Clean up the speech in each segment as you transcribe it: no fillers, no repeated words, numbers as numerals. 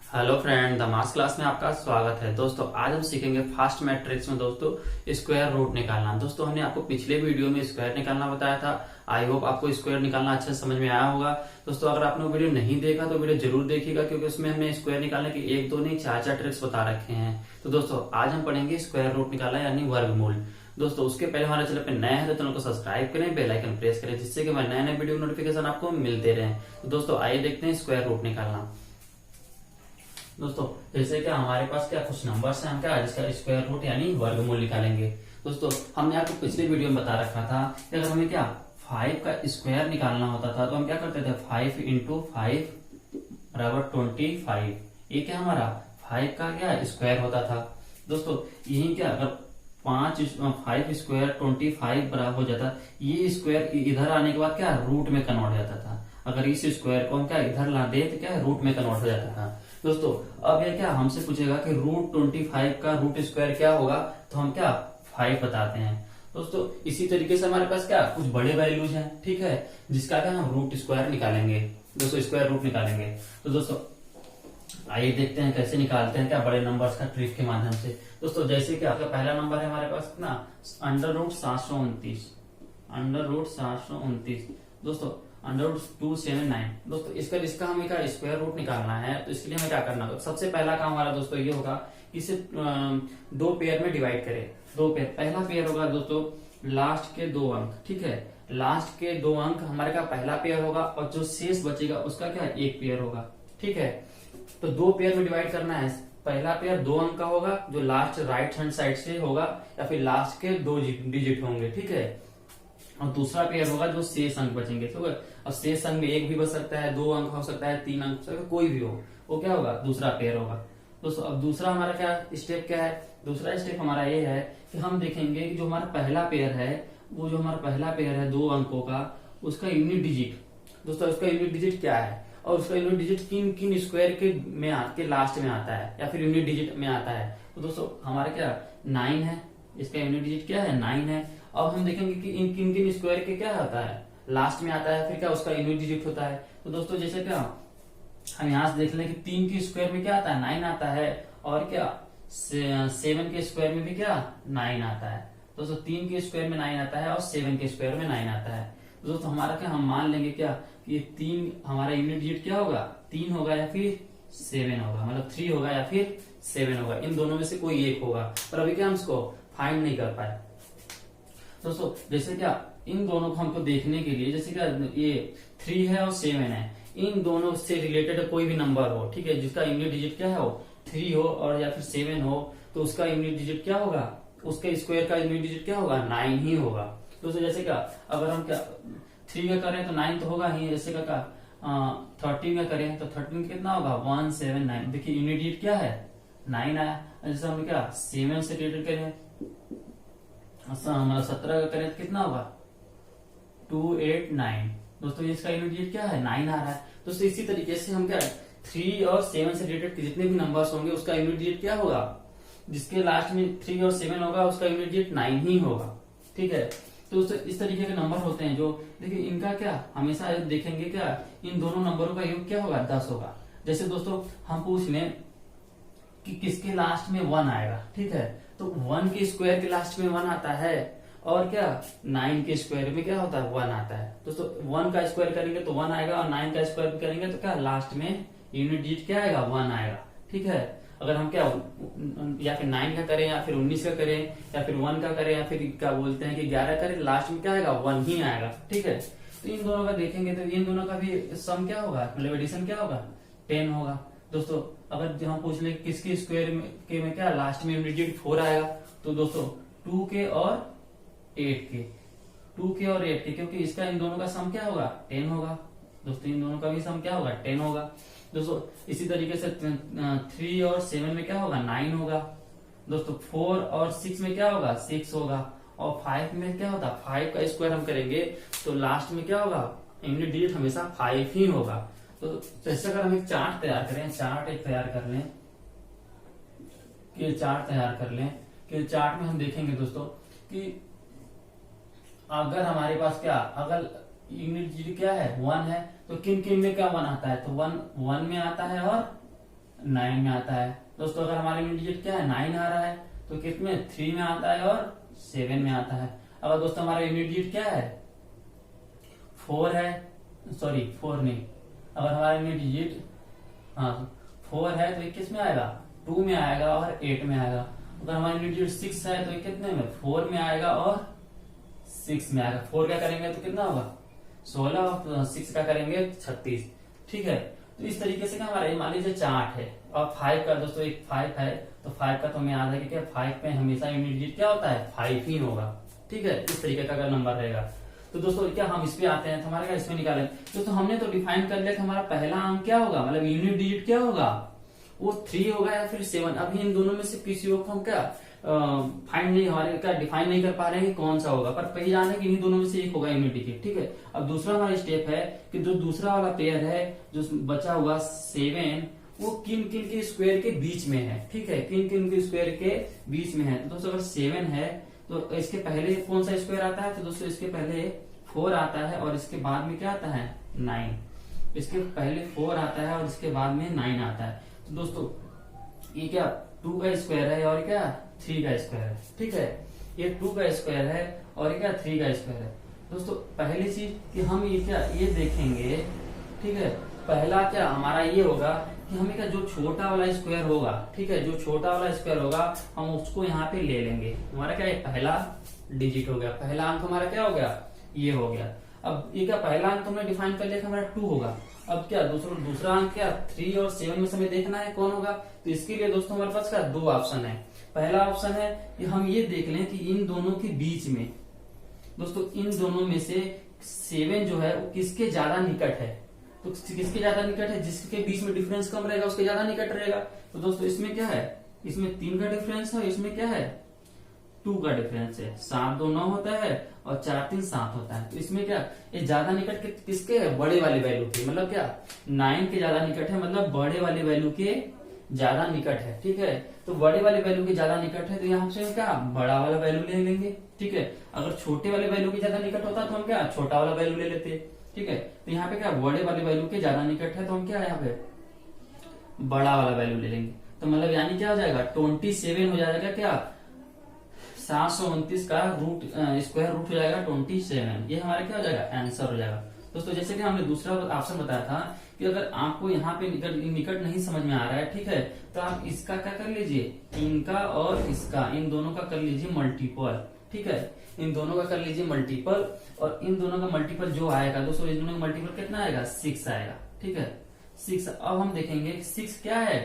Hello friend, दमास class में आपका स्वागत है। दोस्तों आज हम सीखेंगे फास्ट मैट्रिक्स में दोस्तों स्क्वायर रूट निकालना। दोस्तों हमने आपको पिछले वीडियो में स्क्वायर निकालना बताया था। आई होप आपको स्क्वायर निकालना अच्छे से समझ में आया होगा। दोस्तों अगर आपने वो वीडियो नहीं देखा तो वीडियो जरूर देखिएगा, क्योंकि उसमें हमने स्क्वायर निकालने की एक दो नहीं चार चार ट्रिक्स बता रखे हैं। तो दोस्तों आज हम पढ़ेंगे स्क्वायर रूट निकालना यानी वर्गमूल। दोस्तों उसके पहले हमारे चैनल पे नए हैं तो चैनल को सब्सक्राइब करें, बेल आइकन प्रेस करें, जिससे कि हमारे नए नए वीडियो नोटिफिकेशन आपको मिलते रहे। तो दोस्तों आइए देखते हैं स्क्वायर रूट निकालना। दोस्तों जैसे कि हमारे पास क्या कुछ नंबर्स हैं, हम क्या इसका स्क्वायर रूट यानी वर्गमूल निकालेंगे। दोस्तों हमने आपको पिछले वीडियो में बता रखा था कि अगर हमें क्या 5 का स्क्वायर निकालना होता था तो हम क्या करते थे, 5 इंटू 5 बराबर 25। ये क्या हमारा 5 का क्या स्क्वायर होता था। दोस्तों यही क्या अगर 5 स्क्वायर 25 बराबर हो जाता, ये स्क्वायर इधर आने के बाद क्या रूट में कन्वर्ट हो जाता था। अगर इस स्क्वायर को हम क्या इधर ला दे तो क्या रूट में कन्वर्ट हो जाता था। दोस्तों अब ये क्या हमसे पूछेगा कि रूट 25 का रूट स्क्वायर क्या होगा, तो हम क्या 5 बताते हैं। दोस्तों इसी तरीके से हमारे पास क्या कुछ बड़े वैल्यूज हैं, ठीक है, जिसका क्या हम रूट स्क्वायर निकालेंगे। दोस्तों स्क्वायर रूट निकालेंगे। तो दोस्तों आइए देखते हैं कैसे निकालते हैं क्या बड़े नंबर्स का ट्रिक के माध्यम से। दोस्तों जैसे कि आपका पहला नंबर है हमारे पास ना अंडर रूट 729। दोस्तों √279। दोस्तों इसका हमें क्या स्क्वायर रूट निकालना है, तो इसके लिए हमें क्या करना होगा। सबसे पहला काम हमारा दोस्तों ये होगा कि इसे दो पेयर में डिवाइड करें। दो पेयर, पहला पेयर होगा दोस्तों लास्ट के 2 अंक, ठीक है, लास्ट के 2 अंक हमारे का पहला पेयर होगा और जो शेष बचेगा उसका क्या एक पेयर होगा, ठीक है। तो 2 पेयर में डिवाइड करना है। पहला पेयर 2 अंक का होगा जो लास्ट राइट हैंड साइड से होगा या फिर लास्ट के 2 डिजिट होंगे, ठीक है। और दूसरा पेयर होगा जो शेष अंक बचेंगे, ठीक है। अब शेष अंक में 1 भी बच सकता है, 2 अंक हो सकता है, 3 अंक हो सकता है, कोई भी हो, वो क्या होगा दूसरा पेयर होगा। दोस्तों अब दूसरा हमारा क्या स्टेप क्या है, दूसरा स्टेप हमारा ये है कि हम देखेंगे कि जो हमारा पहला पेयर है, वो जो हमारा पहला पेयर है 2 अंकों का, उसका यूनिट डिजिट, दोस्तों उसका यूनिट डिजिट क्या है और उसका यूनिट डिजिट किन किन स्क्वायर के लास्ट में आता है या फिर यूनिट डिजिट में आता है। तो दोस्तों हमारा क्या 9 है, इसका यूनिट डिजिट क्या है 9 है। अब हम देखेंगे कि इन किन किन स्क्वायर के क्या आता है लास्ट में आता है, फिर क्या उसका यूनिट डिजिट होता है। तो दोस्तों जैसे क्या हम यहाँ से देख लें कि 3 के स्क्वायर में क्या आता है 9 आता है, और क्या 7 के स्क्वायर में भी क्या 9 आता है। दोस्तों 3 के स्क्वायर में 9 आता है और 7 के स्क्वायर में 9 आता है। तो दोस्तों हमारा क्या हम मान लेंगे क्या कि ये 3 हमारा यूनिट डिजिट क्या होगा 3 होगा या फिर 7 होगा, मतलब 3 होगा या फिर 7 होगा, इन दोनों में से कोई एक होगा। पर अभी क्या हम इसको फाइंड नहीं कर पाए। दोस्तों जैसे क्या इन दोनों को हमको देखने के लिए, जैसे क्या ये 3 है और 7 है, इन दोनों से रिलेटेड कोई भी नंबर हो, ठीक है, जिसका यूनिट डिजिट क्या है वो 3 हो और या फिर 7 हो, तो उसका यूनिट डिजिट क्या होगा, उसके स्क्वायर का यूनिट डिजिट क्या होगा 9 ही होगा। दोस्तों जैसे क्या अगर हम क्या 3 का करें तो 9 तो होगा ही, जैसे क्या 13 का करें तो 13 कितना होगा 179। देखिए यूनिट डिजिट क्या है 9 आया। जैसे हम क्या 7 से रिलेटेड करें, हमारा 17 का करें तो कितना होगा 289। दोस्तों इसका यूनिट डिजिट क्या है 9 आ रहा है। दोस्तों इसी तरीके से हम क्या 3 और 7 से रिलेटेड जितने भी नंबर्स होंगे उसका यूनिट डिजिट क्या होगा, जिसके लास्ट में 3 और 7 होगा उसका यूनिट डिजिट 9 ही होगा, ठीक है। तो दोस्तों इस तरीके के नंबर होते हैं जो देखिए इनका क्या हमेशा देखेंगे क्या इन दोनों नंबरों का योग क्या होगा 10 होगा। जैसे दोस्तों हम पूछ लें कि किसके लास्ट में 1 आएगा, ठीक है, तो 1 के स्क्वायर के लास्ट में 1 आता है और क्या 9 के स्क्वायर में क्या होता है 1 आता है। दोस्तों 1 का स्क्वायर करेंगे तो 1 आएगा और 9 का स्क्वायर करेंगे तो क्या लास्ट में यूनिट डिजिट क्या आएगा 1 आएगा, ठीक है। अगर हम क्या या फिर 9 का करें या फिर 19 का करें या फिर 1 का करें या फिर क्या बोलते हैं कि 11 करें, लास्ट में क्या आएगा 1 ही आएगा, ठीक है। तो इन दोनों का देखेंगे तो इन दोनों का भी सम क्या होगा, मतलब एडिशन क्या होगा 10 होगा। दोस्तों अगर हम पूछ ले किसके स्क्वायर में क्या लास्ट में यूनिट डिजिट 4 आएगा, तो दोस्तों 2 के और 8 के, 2 के और 8 के, क्योंकि इसका इन दोनों का सम क्या होगा 10 होगा। दोस्तों इन दोनों का भी सम क्या होगा 10 होगा। दोस्तों इसी तरीके से 3 और 7 में क्या होगा 9 होगा। दोस्तों 4 और 6 में क्या होगा 6 होगा। और 5 में क्या होता है 5 का स्क्वायर हम करेंगे तो लास्ट में क्या होगा यूनिट डिजिट हमेशा 5 ही होगा। तो जैसे अगर हम एक चार्ट तैयार करें, चार्ट एक तैयार कर लें, कि चार्ट तैयार कर लें कि चार्ट में हम देखेंगे दोस्तों कि अगर हमारे पास क्या अगर यूनिट डिजिट क्या है 1 है तो किन किन में क्या 1 आता है, तो 1 1 में आता है और 9 में आता है। दोस्तों अगर हमारा यूनिट डिजिट क्या है 9 आ रहा है तो कितने 3 में आता है और 7 में आता है। अगर दोस्तों हमारा यूनिट डिजिट क्या है 4 है, सॉरी 4 नहीं, अगर हमारा यूनिट डिजिट 4 है तो ये किस में आएगा 2 में आएगा और 8 में आएगा। अगर हमारा यूनिट डिजिट 6 है तो ये कितने में 4 में आएगा और 6 में आएगा। 4 का करेंगे तो कितना होगा 16 और 6 का करेंगे 36। ठीक है, तो इस तरीके से हमारा मान लीजिए चार्ट है और 5 का दोस्तों एक 5 है तो 5 का तो हमें याद है कि 5 पे हमेशा यूनिट डिजिट क्या होता है 5 ही होगा। ठीक है, इस तरीके का अगर नंबर रहेगा तो दोस्तों क्या हम इस पे आते हैं तो हमारे क्या इसमें निकालें। दोस्तों हमने तो डिफाइन कर लिया कि हमारा पहला अंक क्या होगा, मतलब यूनिट डिजिट क्या होगा वो 3 होगा या फिर 7। अभी इन दोनों में से किसी को हम क्या फाइंड नहीं, हमारे क्या डिफाइन नहीं कर पा रहे हैं कि कौन सा होगा, पर पहले जान है कि इन दोनों में से एक होगा यूनिट डिजिट। ठीक है, अब दूसरा हमारा स्टेप है कि जो दूसरा वाला पेयर है जो बचा हुआ 7 वो किन किन के स्क्वायर के बीच में है। ठीक है, किन किन के स्क्वायर के बीच में है। तो दोस्तों अगर 7 है तो इसके पहले कौन सा स्क्वायर आता है, तो दोस्तों इसके पहले 4 आता है और इसके बाद में क्या आता है 9। इसके पहले 4 आता है और इसके बाद में 9 आता है। तो दोस्तों ये क्या 2 का स्क्वायर है और क्या 3 का स्क्वायर है। ठीक है, ये 2 का स्क्वायर है और ये क्या 3 का स्क्वायर है। दोस्तों पहली चीज कि हम ये क्या ये देखेंगे। ठीक है, पहला क्या हमारा ये होगा कि हमें क्या जो छोटा वाला स्क्वायर होगा, ठीक है, जो छोटा वाला स्क्वायर होगा हम उसको यहाँ पे ले लेंगे। हमारा क्या पहला डिजिट हो गया, पहला अंक हमारा क्या हो गया ये हो गया। अब ये क्या पहला अंक हमने डिफाइन कर लिया कि हमारा 2 होगा। अब क्या दूसरा अंक क्या 3 और 7 में से हमें देखना है कौन होगा। तो इसके लिए दोस्तों हमारे पास क्या 2 ऑप्शन है। पहला ऑप्शन है कि हम ये देख लें कि इन दोनों के बीच में, दोस्तों इन दोनों में से 7 जो है वो किसके ज्यादा निकट है। तो किसके ज्यादा निकट है, जिसके बीच में डिफरेंस कम रहेगा उसके ज्यादा निकट रहेगा। तो दोस्तों इसमें क्या है, इसमें 3 का डिफरेंस है, इसमें क्या है 2 का डिफरेंस है। 7 2 9 होता है और 4 3 7 होता है। तो इसमें क्या ये ज्यादा निकट किसके है बड़े वाले वैल्यू के, मतलब क्या 9 के ज्यादा निकट है, मतलब बड़े वाले वैल्यू के ज्यादा निकट है। ठीक है, तो बड़े वाले वैल्यू के ज्यादा निकट है तो यहाँ से क्या बड़ा वाला वैल्यू ले लेंगे। ठीक है, अगर छोटे वाले वैल्यू के ज्यादा निकट होता तो हम क्या छोटा वाला वैल्यू ले लेते। ठीक है, तो यहाँ पे क्या बड़े वाले वैल्यू के ज्यादा निकट है तो हम क्या यहाँ पे बड़ा वाला वैल्यू ले लेंगे। तो मतलब यानी क्या हो जाएगा 27 हो जाएगा, क्या 729 का रूट स्क्वायर रूट हो जाएगा 27। ये हमारा क्या हो जाएगा आंसर हो जाएगा। दोस्तों जैसे कि हमने दूसरा ऑप्शन बताया था कि अगर आपको यहाँ पे निकट नहीं समझ में आ रहा है, ठीक है, तो आप इसका क्या कर लीजिए, इनका और इसका इन दोनों का कर लीजिए मल्टीपल। ठीक है, इन दोनों का कर लीजिए मल्टीपल और इन दोनों का मल्टीपल जो आएगा दोस्तों इन दोनों का मल्टीपल कितना आएगा 6 आएगा। ठीक है 6। अब हम देखेंगे 6 क्या है,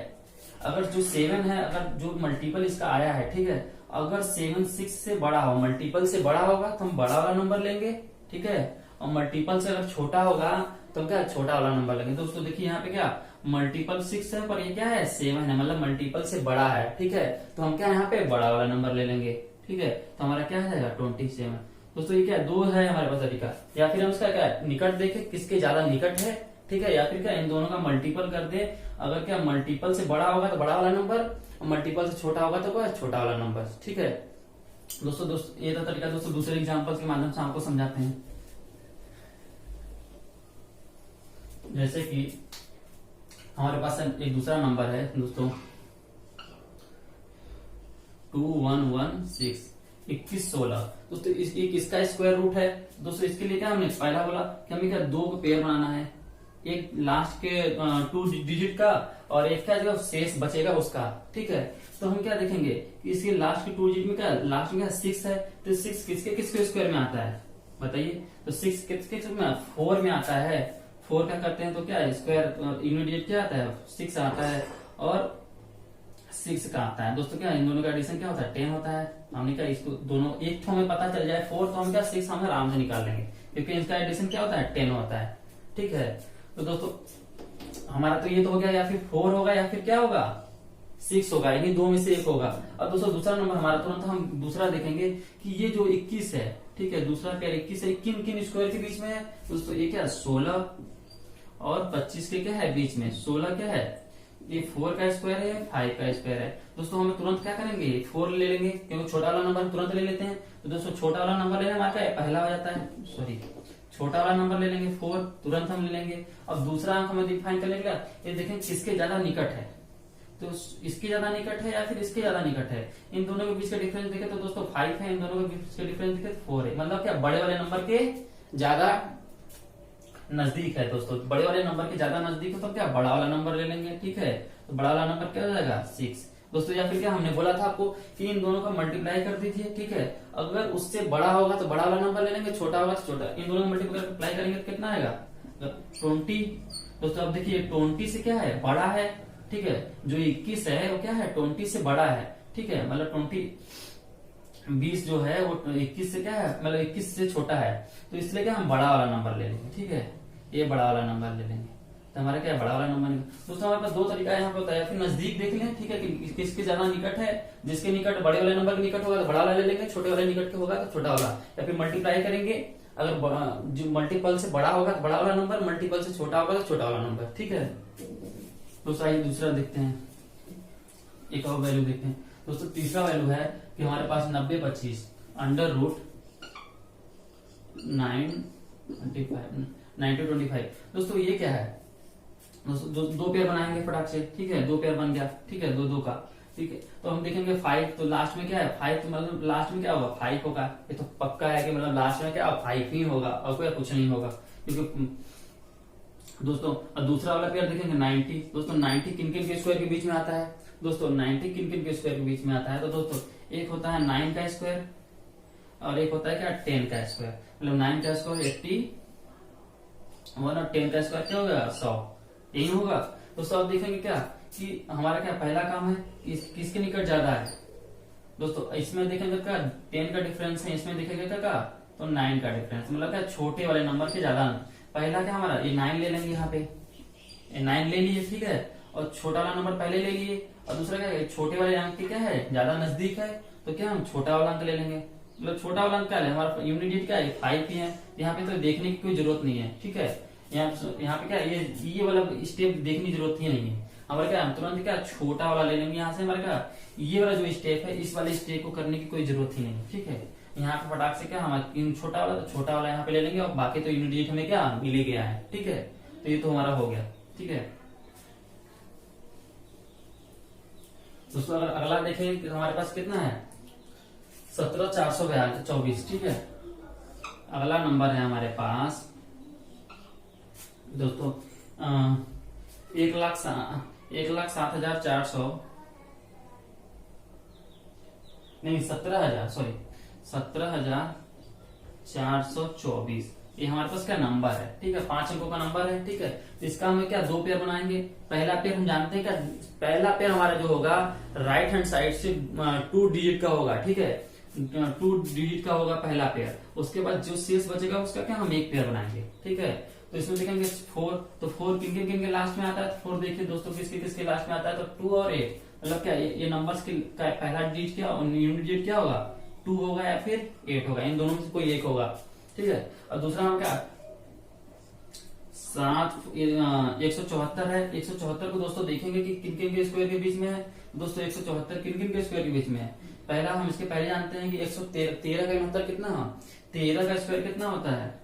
अगर जो 7 है अगर जो मल्टीपल इसका आया है, ठीक है, अगर 7 6 से बड़ा हो, मल्टीपल से बड़ा होगा तो हम बड़ा वाला नंबर लेंगे। ठीक है, और मल्टीपल से अगर छोटा होगा तो हम क्या छोटा वाला नंबर लेंगे। दोस्तों देखिए यहाँ पे क्या मल्टीपल 6 है पर ये क्या है 7 है, मतलब मल्टीपल से बड़ा है। ठीक है, तो हम क्या यहाँ पे बड़ा वाला नंबर ले लेंगे। ठीक है, तो हमारा क्या जाएगा 27। दोस्तों ये क्या 2 है हमारे पास तरीका, या फिर हम इसका क्या निकट देखे किसके ज्यादा निकट है। ठीक है, या फिर क्या इन दोनों का मल्टीपल कर दे, अगर क्या मल्टीपल से बड़ा होगा तो बड़ा वाला नंबर और मल्टीपल से छोटा होगा तो क्या छोटा वाला नंबर। ठीक है दोस्तों ये तो तरीका दोस्तों दूसरे एग्जाम्पल के माध्यम से आपको समझाते हैं। जैसे कि हमारे पास एक दूसरा नंबर है दोस्तों 2116 2116। दोस्तों इसका स्क्वायर रूट है। दोस्तों इसके लिए क्या हमने पहला बोला कि हमें क्या 2 पेयर बनाना है, एक लास्ट के 2 डिजिट का और एक का जो शेष बचेगा उसका। ठीक है, तो हम क्या देखेंगे कि इसके लास्ट के 2 डिजिट में क्या लास्ट में क्या 6 है, तो 6 किसके स्क्वायर में आता है बताइए। तो 6 किसके 4 में आता है। 4 का करते हैं तो क्या स्क्वायर यूनिट डिजिट क्या आता है 6 आता है और 6 का आता है। दोस्तों क्या इन दोनों का एडिशन क्या होता है 10 होता है। हमने क्या इसको दोनों एक तो हमें पता चल जाए 4 तो हम क्या 6 हम आराम से निकाल लेंगे क्योंकि इसका एडिशन क्या होता है 10 होता है। ठीक है, तो दोस्तों हमारा तो ये तो हो गया, या फिर 4 होगा या फिर क्या होगा 6 होगा, यानी 2 में से एक होगा। अब दोस्तों दूसरा नंबर हमारा तुरंत हम दूसरा देखेंगे कि ये जो 21 है, ठीक है, दूसरा पेयर 21 है, किन किन स्क्वायर के बीच में है। दोस्तों ये क्या 16 और 25 के क्या है बीच में। 16 क्या है ये 4 का स्क्वायर है, 5 का स्क्वायर है। दोस्तों हमें तुरंत क्या करेंगे 4 ले लेंगे क्योंकि छोटा वाला नंबर तुरंत ले लेते हैं। तो दोस्तों छोटा वाला नंबर लेना हमारा पहला हो जाता है, सॉरी छोटा वाला नंबर ले लेंगे 4 तुरंत हम ले लेंगे। अब दूसरा अंक हमें डिफाइन कर लेंगे, ये देखें किसके ज्यादा निकट है। तो इसके ज्यादा निकट है या फिर इसके ज्यादा निकट है। इन दोनों के बीच का डिफरेंस देखे तो दोस्तों 5 है, इन दोनों के बीच का डिफरेंस देखे तो 4 है। मतलब क्या बड़े वाले नंबर के ज्यादा नजदीक है दोस्तों, बड़े वाले नंबर के ज्यादा नजदीक हो तो क्या बड़ा वाला नंबर ले लेंगे। ठीक है, तो बड़ा वाला नंबर क्या हो जाएगा 6 दोस्तों। या फिर क्या हमने बोला था आपको कि इन दोनों का मल्टीप्लाई कर दीजिए। ठीक है, अगर उससे बड़ा होगा तो बड़ा वाला नंबर ले लेंगे, छोटा होगा तो छोटा। इन दोनों का मल्टीप्लाई करेंगे तो कितना आएगा 20 दोस्तों। अब देखिए 20 से क्या है बड़ा है। ठीक है, जो 21 है वो क्या है 20 से बड़ा है। ठीक है, मतलब 20 जो है वो 21 से क्या है, मतलब 21 से छोटा है। तो इसलिए क्या हम बड़ा वाला नंबर ले लेंगे। ठीक है, ये बड़ा वाला नंबर ले लेंगे तो हमारा क्या है बड़ा वाला नंबर। दोस्तों हमारे पास दो तरीका यहाँ पे होता है, फिर नजदीक देख लें। ठीक है, कि किसके ज्यादा निकट है, जिसके निकट बड़े वाले नंबर के निकट होगा तो बड़ा वाला ले लेंगे, छोटे वाले निकट के होगा तो छोटा वाला। या फिर मल्टीप्लाई करेंगे, अगर जो मल्टीपल से बड़ा होगा तो बड़ा वाला नंबर, मल्टीपल से छोटा होगा तो छोटा वाला नंबर। ठीक है, दोस्तों आइए दूसरा देखते हैं, एक और वैल्यू देखते हैं दोस्तों। तीसरा वैल्यू है कि हमारे पास 90/25 √925। दोस्तों ये क्या है दोस्तों, दो पेयर बनाएंगे फटाक से। ठीक है, दो पेयर बन गया। ठीक है, दो का। ठीक है, तो हम देखेंगे 5, तो लास्ट में क्या है 5, तो मतलब लास्ट में क्या होगा 5 होगा। ये तो पक्का है कि मतलब लास्ट में क्या 5 ही होगा और कोई कुछ नहीं होगा। क्योंकि दोस्तों और दूसरा वाला पेयर देखेंगे 90। दोस्तों 90 किन किन के स्क्वायर के बीच में आता है दोस्तों, 90 किन किन के स्क्वायर के बीच में आता है। तो दोस्तों एक होता है 9 का स्क्वायर और एक होता है क्या 10 का स्क्वायर। मतलब 9 का स्क्वायर 81 और 10 का स्क्वायर क्या होगा 100, यही होगा। दोस्तों अब देखेंगे क्या कि हमारा क्या पहला काम है किसके निकट ज्यादा है। दोस्तों इसमें देखेंगे क्या 10 का डिफरेंस है, इसमें देखेंगे क्या तो 9 का डिफरेंस, मतलब क्या छोटे वाले नंबर के ज्यादा। पहला क्या हमारा ये 9 ले लेंगे, यहाँ पे 9 ले लिए। ठीक है, और छोटा वाला नंबर पहले ले लिए, और दूसरा क्या छोटे वाले अंक के क्या है ज्यादा नजदीक है तो क्या हम छोटा वाला अंक ले लेंगे। मतलब छोटा वाला अंक क्या है हमारा यूनिट डिजिट क्या है 5 ही है। यहाँ पे तो देखने की कोई जरूरत नहीं है। ठीक है, यहाँ पे क्या ये वाला स्टेप देखने की जरूरत ही नहीं है। हमारे क्या हम तुरंत क्या छोटा वाला ले लेंगे। यहाँ से हमारे क्या ये वाला जो स्टेप है इस वाले स्टेप को करने की कोई जरूरत ही नहीं। ठीक है, यहाँ पे फटाक से क्या हम छोटा वाला यहाँ पे ले लेंगे और बाकी तो यूनिट डिजिट हमें क्या मिल ही गया है। ठीक है, तो ये तो हमारा हो गया। ठीक है दोस्तों, अगर अगला देखें कि हमारे पास कितना है 17,424। ठीक है, अगला नंबर है हमारे पास दोस्तों 1,07,400 नहीं 17,424। ये हमारे पास क्या नंबर है। ठीक है, 5 अंकों का नंबर है। ठीक है, तो इसका हमें क्या दो पेयर बनाएंगे। पहला पेयर हम जानते हैं क्या, पहला पेयर हमारा जो होगा राइट हैंड साइड से 2 डिजिट का होगा। ठीक है, 2 डिजिट का होगा पहला पेयर। उसके बाद जो शेष बचेगा उसका क्या हम एक पेयर बनाएंगे। ठीक है, तो इसमें देखेंगे 4, तो 4 किन के लास्ट में आता है। 4 देखिए दोस्तों किसके लास्ट में आता है, तो 2 और 8। मतलब क्या ये नंबर्स की पहला डिजिट क्या यूनिट डिजिट क्या होगा 2 होगा या फिर 8 होगा, इन दोनों में से कोई एक होगा। ठीक है, और दूसरा हम क्या 174 है। 174 को दोस्तों देखेंगे कि किन किन के स्क्वायर के बीच में है। दोस्तों 174 किन किन के स्क्वायर के बीच में है। पहला हम इसके पहले जानते हैं कि 113 का मतलब कितना 13 का स्क्वायर कितना होता है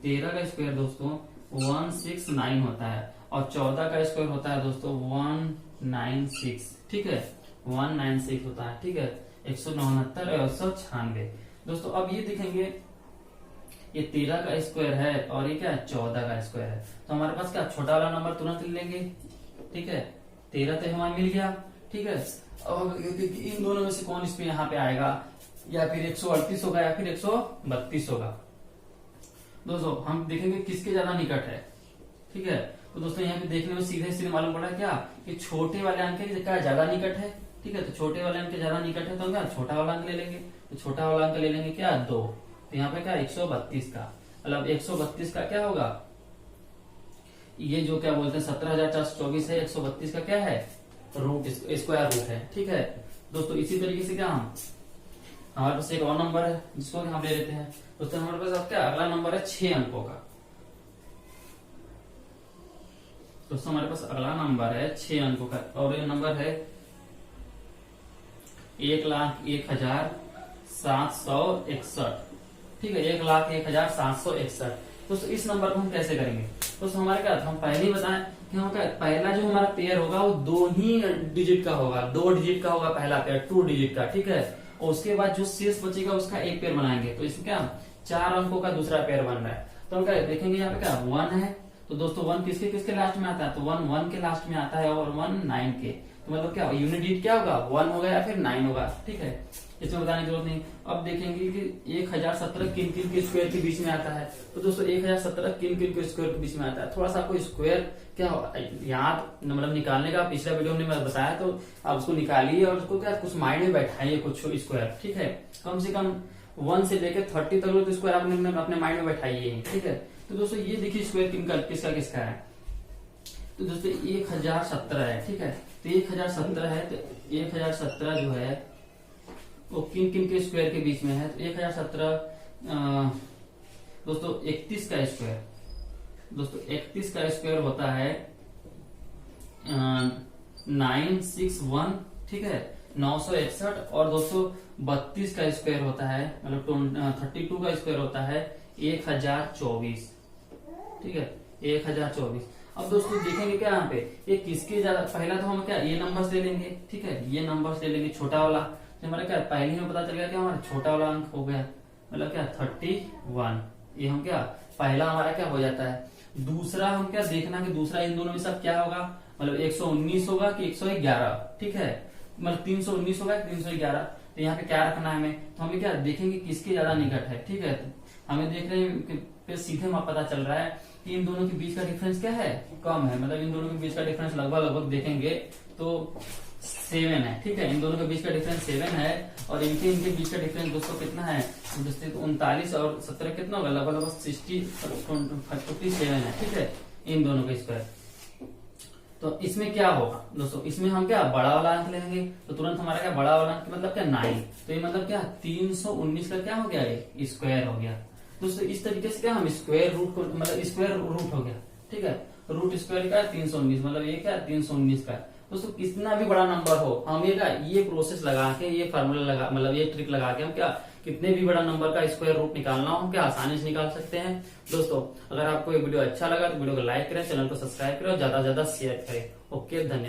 13 का स्क्वायर दोस्तों 169 होता है, और 14 का स्क्वायर होता है दोस्तों 196। ठीक है, 196 होता है। ठीक है, 169 और 196। दोस्तों अब ये देखेंगे ये 13 का स्क्वायर है और ये क्या 14 का स्क्वायर है। तो हमारे पास क्या छोटा वाला नंबर तुरंत ले लेंगे। ठीक है, 13 तो हमारा मिल गया। ठीक है, अब इन दोनों में से कौन इसमें यहाँ पे आएगा, या फिर 138 होगा या फिर 132 होगा। दोस्तों हम देखेंगे किसके ज्यादा निकट है। ठीक है, तो दोस्तों यहाँ पे देखने में सीधे मालूम पड़ा क्या कि छोटे वाले अंक क्या ज्यादा निकट है। ठीक है, तो छोटे वाले अंक ज्यादा निकट है तो हम क्या छोटा वाला अंक ले लेंगे। तो छोटा वाला अंक ले लेंगे क्या 2। तो यहाँ पे क्या 132 का, मतलब 132 का क्या होगा ये जो क्या बोलते हैं 17,424 है, 132 का क्या है रूट स्क्वायर रूट है। ठीक है दोस्तों, इसी तरीके से क्या हमारे पास एक और नंबर है जिसको हम ले लेते हैं। दोस्तों हमारे पास अब क्या अगला नंबर है 6 अंकों का। दोस्तों हमारे पास अगला नंबर है 6 अंकों का, और ये नंबर है 1,01,761। ठीक है, 1,01,761। दोस्तों इस नंबर को हम कैसे करेंगे, तो तो हमारे क्या हम पहले ही बताएं कि हम क्या पहला जो हमारा पेयर होगा वो 2 ही डिजिट का होगा, 2 डिजिट का होगा पहला पेयर, 2 डिजिट का, ठीक है। और उसके बाद जो शेष बचेगा उसका एक पेयर बनाएंगे, तो इसमें क्या 4 अंकों का दूसरा पेयर बन रहा है। तो हम क्या देखेंगे यहाँ पे क्या 1 है, तो दोस्तों 1 किसके किसके लास्ट में आता है, तो 1 1 के लास्ट में आता है और 1 9 के, तो मतलब क्या यूनिट डिजिट क्या होगा 1 होगा या फिर 9 होगा, ठीक है। इसमें बताने की जरूरत नहीं। अब देखेंगे कि 1017 किन किन के स्क्वायर के बीच में आता है, तो दोस्तों 1017 किन किन के स्क्वायर के बीच में आता है। थोड़ा सा आपको स्क्वायर क्या याद मतलब निकालने का पिछला वीडियो में मैं बताया, तो आप उसको निकालिए और उसको क्या कुछ माइंड में बैठाइए कुछ स्क्वायर, ठीक है। कम से कम 1 से लेकर 30 तक तो स्क्वायर आपने अपने माइंड में बैठाइए, ठीक है। तो दोस्तों ये देखिए स्क्वायर किसका किसका है, तो दोस्तों 1017 है, ठीक है। तो 1017 है, तो 1017 जो है वो किन किन के स्क्वायर के बीच में है, तो 1017 दोस्तों 31 का स्क्वायर, दोस्तों 31 का स्क्वायर होता है 961, ठीक है 961। और दोस्तों 32 का स्क्वायर होता है मतलब 32 का स्क्वायर होता है 1024, ठीक है 1024। अब दोस्तों देखेंगे क्या यहाँ पे ये किसके ज्यादा, पहला तो हम क्या ये नंबर्स ले लेंगे, ठीक है, ये नंबर्स ले लेंगे छोटा वाला, तो हमारा क्या पहले ही में पता चल गया कि हमारा छोटा वाला अंक हो गया मतलब क्या 31, ये हम क्या पहला हमारा क्या हो जाता है। दूसरा हम क्या देखना कि दूसरा इन दोनों में सब क्या होगा, मतलब 119 होगा कि 111, ठीक है, मतलब 319 होगा कि 311। तो यहाँ पे क्या रखना है हमें, तो हमें क्या देखेंगे किसके ज्यादा निकट है, ठीक है। तो हमें देख रहे हैं सीधे में पता चल रहा है कि इन दोनों के बीच का डिफरेंस क्या है, कम है, मतलब इन दोनों के बीच का डिफरेंस लगभग देखेंगे तो 7 है, ठीक है। इन दोनों के बीच का डिफरेंस 7 है और इनके बीच का डिफरेंस दोस्तों कितना है, दोस्तों 39 और 17 कितना होगा, लगभग 47 है, ठीक है, इन दोनों के स्क्वायर। तो इसमें क्या होगा दोस्तों, इसमें हम क्या बड़ा वाला अंक लेंगे, तो तुरंत हमारा क्या बड़ा वाला अंक मतलब क्या 9, तो ये मतलब क्या 319 का क्या हो गया ये स्क्वायर हो गया। दोस्तों इस तरीके से क्या हम स्क्वायर रूट को मतलब स्क्वायर रूट हो गया, ठीक है, रूट स्क्वायर का 319 मतलब ये क्या 319 का। दोस्तों कितना भी बड़ा नंबर हो हम ये प्रोसेस लगा के ये फार्मूला लगा मतलब ये ट्रिक लगा के हम क्या कितने भी बड़ा नंबर का स्क्वायर रूट निकालना हो हम क्या आसानी से निकाल सकते हैं। दोस्तों अगर आपको ये वीडियो अच्छा लगा तो वीडियो को लाइक करें, चैनल को सब्सक्राइब करें और ज्यादा से ज्यादा शेयर करें। ओके, धन्यवाद।